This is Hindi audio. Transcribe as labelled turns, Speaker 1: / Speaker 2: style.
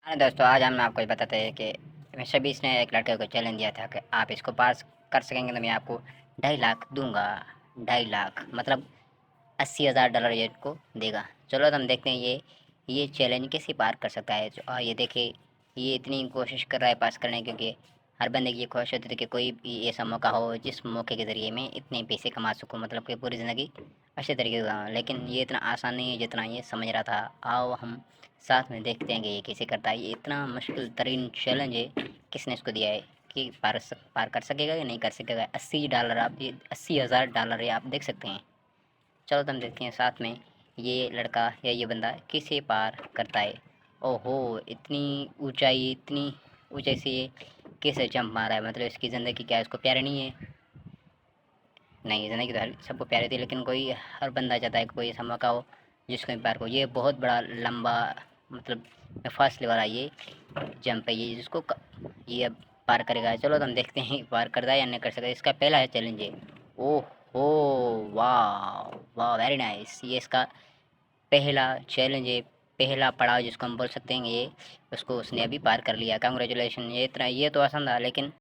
Speaker 1: हाँ दोस्तों, आज हम आपको ये बताते हैं कि मिस्टर बीस्ट ने एक लड़के को चैलेंज दिया था कि आप इसको पास कर सकेंगे तो मैं आपको 2.5 लाख दूंगा। 2.5 लाख मतलब $80,000 ये इनको देगा। चलो तो हम देखते हैं ये चैलेंज कैसे पार कर सकता है। ये देखिए, ये इतनी कोशिश कर रहा है पास करने की, क्योंकि हर बंदे की ये ख्वाहिश होती थी कि कोई भी ऐसा मौका हो जिस मौके के ज़रिए मैं इतने पैसे कमा सकूँ, मतलब कि पूरी ज़िंदगी अच्छे तरीके से कमाऊँ। लेकिन ये इतना आसान नहीं है जितना ये समझ रहा था। आओ हम साथ में देखते हैं कि ये कैसे करता है। ये इतना मुश्किल तरीन चैलेंज है, किसने इसको दिया है कि पार कर सकेगा या नहीं कर सकेगा। $80, आप ये $80,000 है, आप देख सकते हैं। चलो तो हम देखते हैं साथ में ये लड़का या ये बंदा कैसे पार करता है। ओहो, इतनी ऊंचाई से ये कैसे जंप मारा है। मतलब इसकी ज़िंदगी क्या इसको प्यारी नहीं है? नहीं, ज़िंदगी तो हर सबको प्यारी थी, लेकिन कोई हर बंदा चाहता है कि कोई ऐसा मौका हो जिसको मैं पार को। ये बहुत बड़ा लंबा, मतलब फासले वाला ये जंप है, ये ये अब पार करेगा। चलो तो हम देखते हैं पार करता है या नहीं कर सकता। इसका पहला है चैलेंज है। ओह हो, वाह वाह, वेरी नाइस। ये इसका पहला चैलेंज है, पहला पड़ाव जिसको हम बोल सकते हैं। ये उसको उसने अभी पार कर लिया। कांग्रेचुलेशन। ये तो आसान था, लेकिन